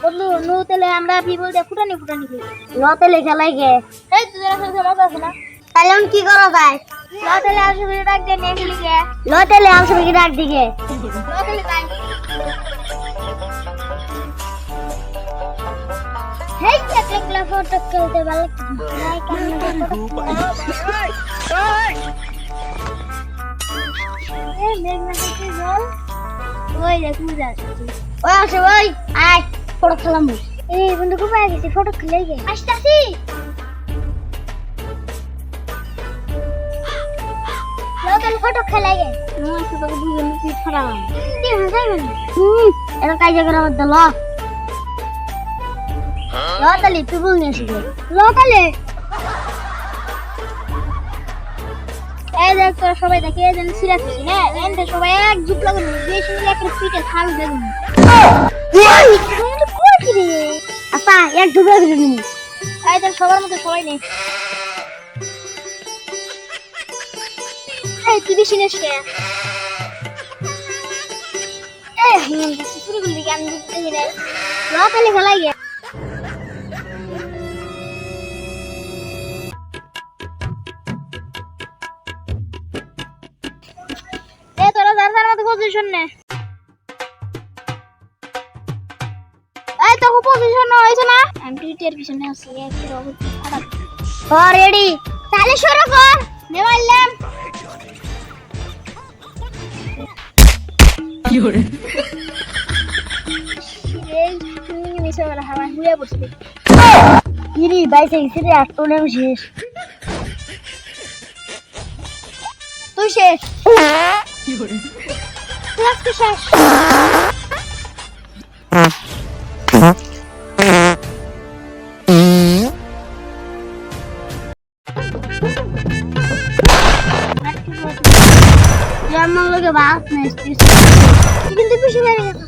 বন্ধু নু তেলে আমরা বিবল দিয়ে ফুটানি খেলি ন তেলে খেলাই গে এই তুই আসলে মজা আছে না তাহলে এখন কি করা যায় ন তেলে আসবে ডাক দিয়ে নিয়ে খেলি গে ন তেলে আসবে কি ডাক দিকে ন তেলে তাই হেই একলা ফটো খেলতে ভালো নাই কেন এই মেঘনা কি বল ওই দেখ মজা আছে ওই আসে ওই আয় ফটো খেলাম এই বন্ধু খুব আগে গেছে ফটো খেলে গে আসতাছি লোকাল ফটো খেলে গে নয় তো তোকে দুই মিনিট ফটো কি হয়ে যাবে এটা কাজ করে আমার দল লোকালে তুই বল নিয়ে আসবে লোকালে এই দেখ তোরা সবাই দেখে যেন সিরিয়াস হইছিস না এন্ড সবাই এক জুট লাগানো বেশি একটা পিঠে খাল দেন আপা এক ডুবে গেলি এই তো সবার মতো সবাই নেই এই তুই বেশি নেস কে এই হিন শুরু করলি গান দিতে গেলে লোকালে খেলাই গে এই তোরা যার মতো পজিশন নে এই তো পজিশন হইছে না এমটিটি এর পিছনে আছে একটু অবস্থা খারাপ রেডি তাহলে শুরু কর নেমাইলাম কি হরে এই তুমি মিশে গেল হাওয়া হুইয়া পড়ছে ইরি বাইসে ইসে আটনে শেষ তুই শেষ কি হরে ক্লাস কে শেষ আমার লগে বাস নেস্তি কিন্তু পিছে বেরিয়ে গেছে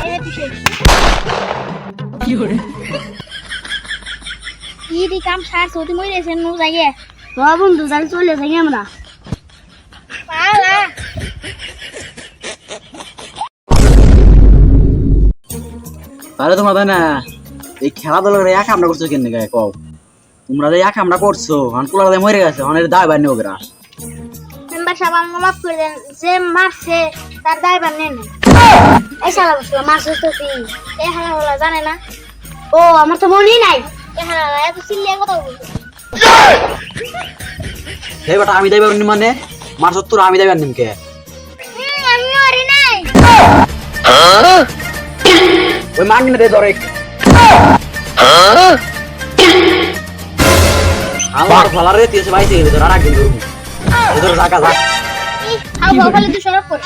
এই পিছে কি হরে ইদি কাম সার সতি মই রেছে নু যাইয়ে তো বন্ধু জাল চলে যাই আমরা পালা আরে তোমরা না এই খেলাধুলার এক আমরা করছো কেন গায় কও তোমরা যে এক আমরা করছো আনকুলারে মরে গেছে অনেক দায় বানি ওগরা মেম্বার সাহেব আমাকে মাফ করে দেন যে মারছে তার দায় বানেন এই শালা বসলো মারছে তো কি এই হালা হলা জানে না ও আমার তো মনেই নাই এই হালা এত চিল্লিয়ে কথা বলছে এই বেটা আমি দাইবার নি মানে মারছ তোর আমি দাইবার নিমকে আমি মরি নাই ওই মাগনি দে ধরে আমার ভালারে 30 22 গেল তোর আর একদিন ধরবো এদের জায়গা যা আও বাবালে তুই সরব কর